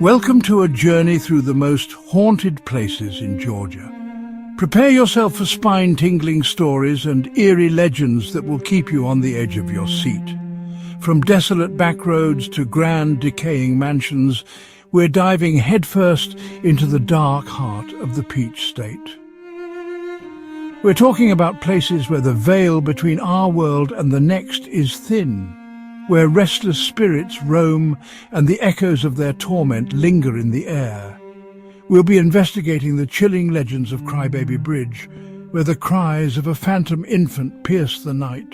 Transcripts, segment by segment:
Welcome to a journey through the most haunted places in Georgia. Prepare yourself for spine-tingling stories and eerie legends that will keep you on the edge of your seat. From desolate backroads to grand, decaying mansions, we're diving headfirst into the dark heart of the Peach State. We're talking about places where the veil between our world and the next is thin, where restless spirits roam and the echoes of their torment linger in the air. We'll be investigating the chilling legends of Crybaby Bridge, where the cries of a phantom infant pierce the night.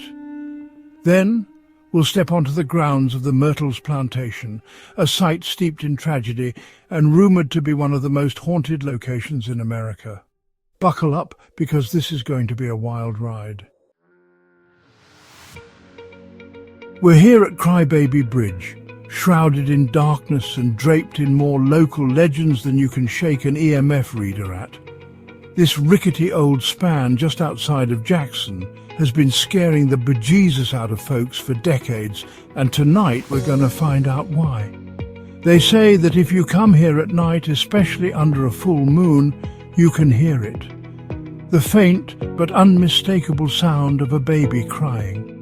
Then we'll step onto the grounds of the Myrtles Plantation, a site steeped in tragedy and rumoured to be one of the most haunted locations in America. Buckle up, because this is going to be a wild ride. We're here at Crybaby Bridge, shrouded in darkness and draped in more local legends than you can shake an EMF reader at. This rickety old span just outside of Jackson has been scaring the bejesus out of folks for decades, and tonight we're going to find out why. They say that if you come here at night, especially under a full moon, you can hear it. The faint but unmistakable sound of a baby crying.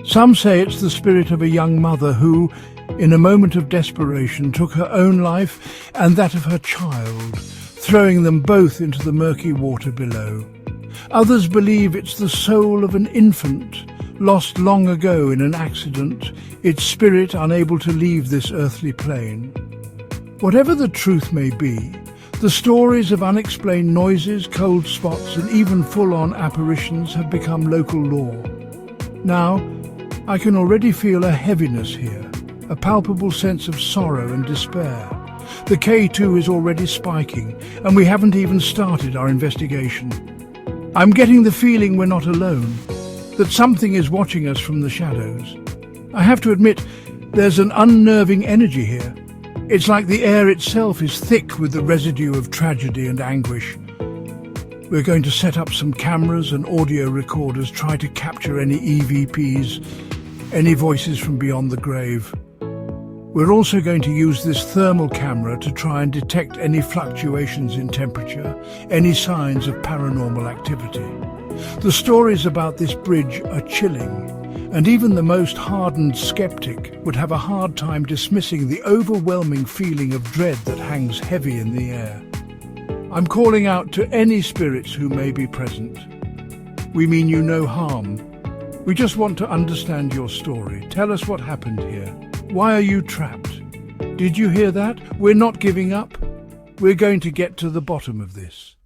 Some say it's the spirit of a young mother who, in a moment of desperation, took her own life and that of her child, throwing them both into the murky water below. Others believe it's the soul of an infant, lost long ago in an accident, its spirit unable to leave this earthly plane. Whatever the truth may be, the stories of unexplained noises, cold spots, and even full-on apparitions have become local lore. Now, I can already feel a heaviness here, a palpable sense of sorrow and despair. The K2 is already spiking, and we haven't even started our investigation. I'm getting the feeling we're not alone, that something is watching us from the shadows. I have to admit, there's an unnerving energy here. It's like the air itself is thick with the residue of tragedy and anguish. We're going to set up some cameras and audio recorders, try to capture any EVPs, any voices from beyond the grave. We're also going to use this thermal camera to try and detect any fluctuations in temperature, any signs of paranormal activity. The stories about this bridge are chilling, and even the most hardened skeptic would have a hard time dismissing the overwhelming feeling of dread that hangs heavy in the air. I'm calling out to any spirits who may be present. We mean you no harm. We just want to understand your story. Tell us what happened here. Why are you trapped? Did you hear that? We're not giving up. We're going to get to the bottom of this.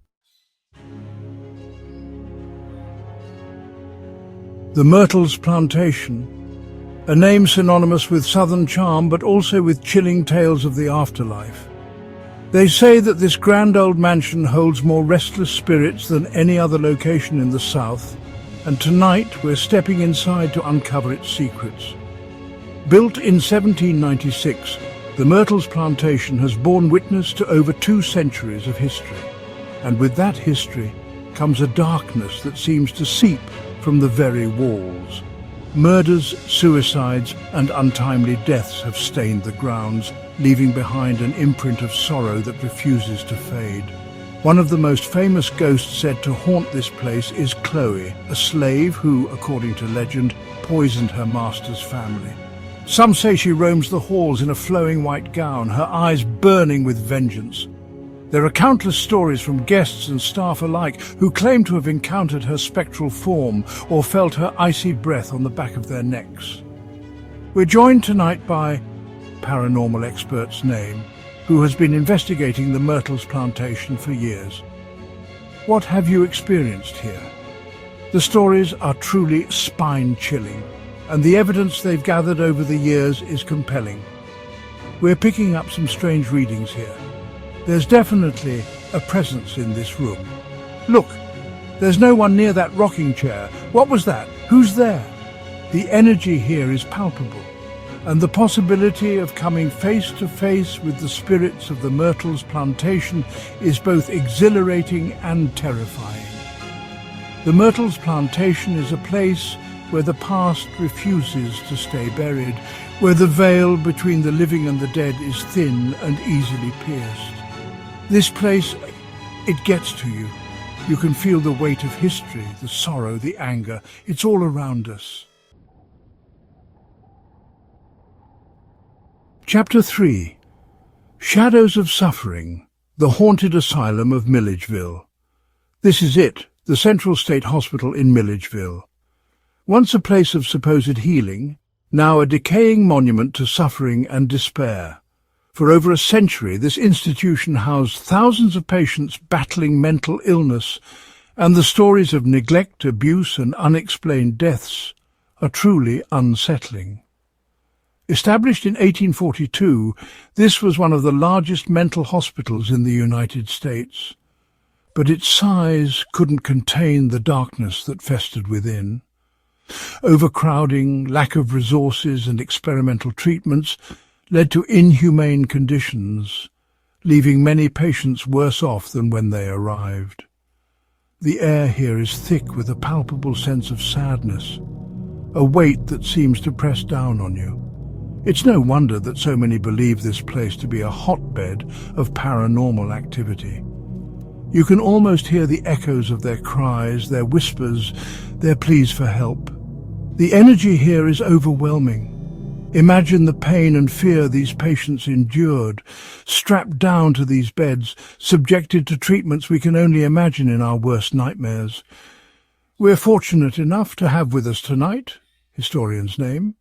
The Myrtles Plantation, a name synonymous with southern charm but also with chilling tales of the afterlife. They say that this grand old mansion holds more restless spirits than any other location in the south, and tonight we're stepping inside to uncover its secrets. Built in 1796, the Myrtles Plantation has borne witness to over 2 centuries of history, and with that history comes a darkness that seems to seep from the very walls. Murders, suicides, and untimely deaths have stained the grounds, leaving behind an imprint of sorrow that refuses to fade. One of the most famous ghosts said to haunt this place is Chloe, a slave who, according to legend, poisoned her master's family. Some say she roams the halls in a flowing white gown, her eyes burning with vengeance. There are countless stories from guests and staff alike who claim to have encountered her spectral form or felt her icy breath on the back of their necks. We're joined tonight by paranormal expert's name, who has been investigating the Myrtles Plantation for years. What have you experienced here? The stories are truly spine-chilling, and the evidence they've gathered over the years is compelling. We're picking up some strange readings here. There's definitely a presence in this room. Look, there's no one near that rocking chair. What was that? Who's there? The energy here is palpable, and the possibility of coming face to face with the spirits of the Myrtles Plantation is both exhilarating and terrifying. The Myrtles Plantation is a place where the past refuses to stay buried, where the veil between the living and the dead is thin and easily pierced. This place, it gets to you. You can feel the weight of history, the sorrow, the anger. It's all around us. Chapter 3. Shadows of Suffering, the Haunted Asylum of Milledgeville. This is it, the Central State Hospital in Milledgeville. Once a place of supposed healing, now a decaying monument to suffering and despair. For over a century, this institution housed thousands of patients battling mental illness, and the stories of neglect, abuse, and unexplained deaths are truly unsettling. Established in 1842, this was one of the largest mental hospitals in the United States. But its size couldn't contain the darkness that festered within. Overcrowding, lack of resources, and experimental treatments led to inhumane conditions, leaving many patients worse off than when they arrived. The air here is thick with a palpable sense of sadness, a weight that seems to press down on you. It's no wonder that so many believe this place to be a hotbed of paranormal activity. You can almost hear the echoes of their cries, their whispers, their pleas for help. The energy here is overwhelming. Imagine the pain and fear these patients endured, strapped down to these beds, subjected to treatments we can only imagine in our worst nightmares. We're fortunate enough to have with us tonight, historian's name,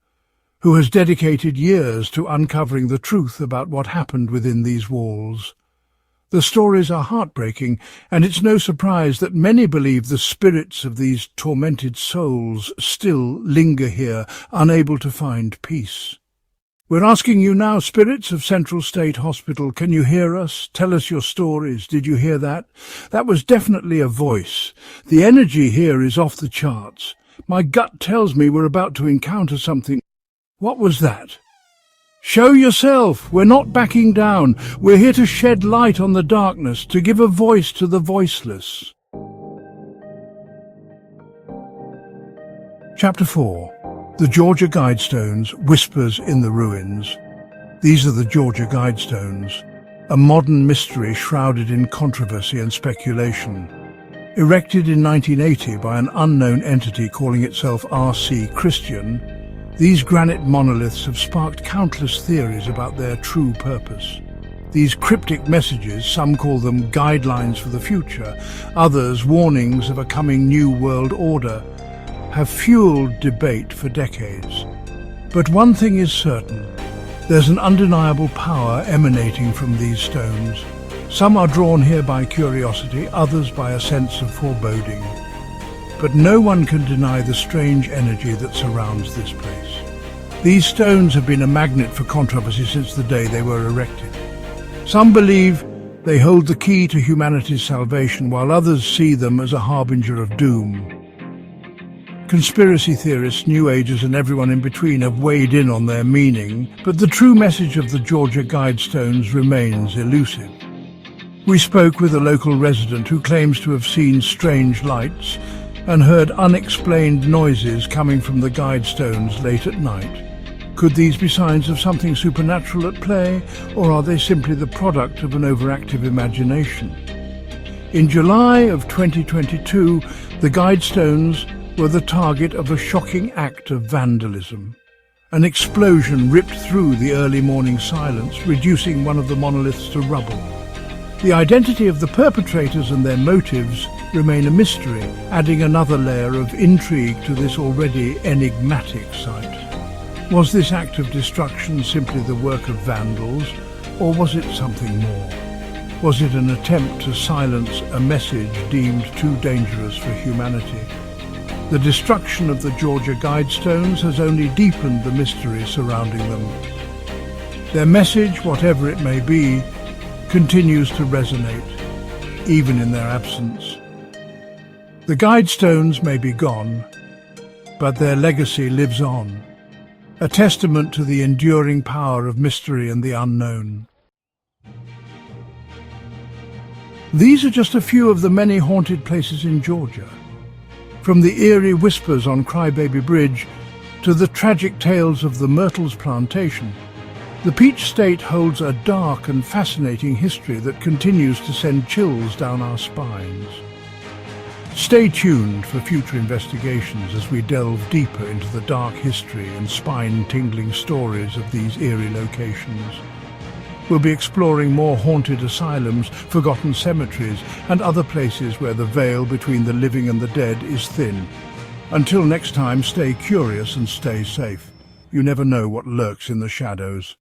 who has dedicated years to uncovering the truth about what happened within these walls. The stories are heartbreaking, and it's no surprise that many believe the spirits of these tormented souls still linger here, unable to find peace. We're asking you now, spirits of Central State Hospital, can you hear us? Tell us your stories. Did you hear that? That was definitely a voice. The energy here is off the charts. My gut tells me we're about to encounter something. What was that? Show yourself! We're not backing down. We're here to shed light on the darkness, to give a voice to the voiceless. Chapter 4. The Georgia Guidestones, Whispers in the Ruins. These are the Georgia Guidestones, a modern mystery shrouded in controversy and speculation. Erected in 1980 by an unknown entity calling itself R.C. Christian, these granite monoliths have sparked countless theories about their true purpose. These cryptic messages, some call them guidelines for the future, others warnings of a coming new world order, have fueled debate for decades. But one thing is certain, there's an undeniable power emanating from these stones. Some are drawn here by curiosity, others by a sense of foreboding. But no one can deny the strange energy that surrounds this place. These stones have been a magnet for controversy since the day they were erected. Some believe they hold the key to humanity's salvation, while others see them as a harbinger of doom. Conspiracy theorists, New Agers, and everyone in between have weighed in on their meaning, but the true message of the Georgia Guidestones remains elusive. We spoke with a local resident who claims to have seen strange lights and heard unexplained noises coming from the Guidestones late at night. Could these be signs of something supernatural at play, or are they simply the product of an overactive imagination? In July of 2022, the Guidestones were the target of a shocking act of vandalism. An explosion ripped through the early morning silence, reducing one of the monoliths to rubble. The identity of the perpetrators and their motives remain a mystery, adding another layer of intrigue to this already enigmatic site. Was this act of destruction simply the work of vandals, or was it something more? Was it an attempt to silence a message deemed too dangerous for humanity? The destruction of the Georgia Guidestones has only deepened the mystery surrounding them. Their message, whatever it may be, continues to resonate, even in their absence. The Guidestones may be gone, but their legacy lives on, a testament to the enduring power of mystery and the unknown. These are just a few of the many haunted places in Georgia. From the eerie whispers on Crybaby Bridge to the tragic tales of the Myrtles Plantation, the Peach State holds a dark and fascinating history that continues to send chills down our spines. Stay tuned for future investigations as we delve deeper into the dark history and spine-tingling stories of these eerie locations. We'll be exploring more haunted asylums, forgotten cemeteries, and other places where the veil between the living and the dead is thin. Until next time, stay curious and stay safe. You never know what lurks in the shadows.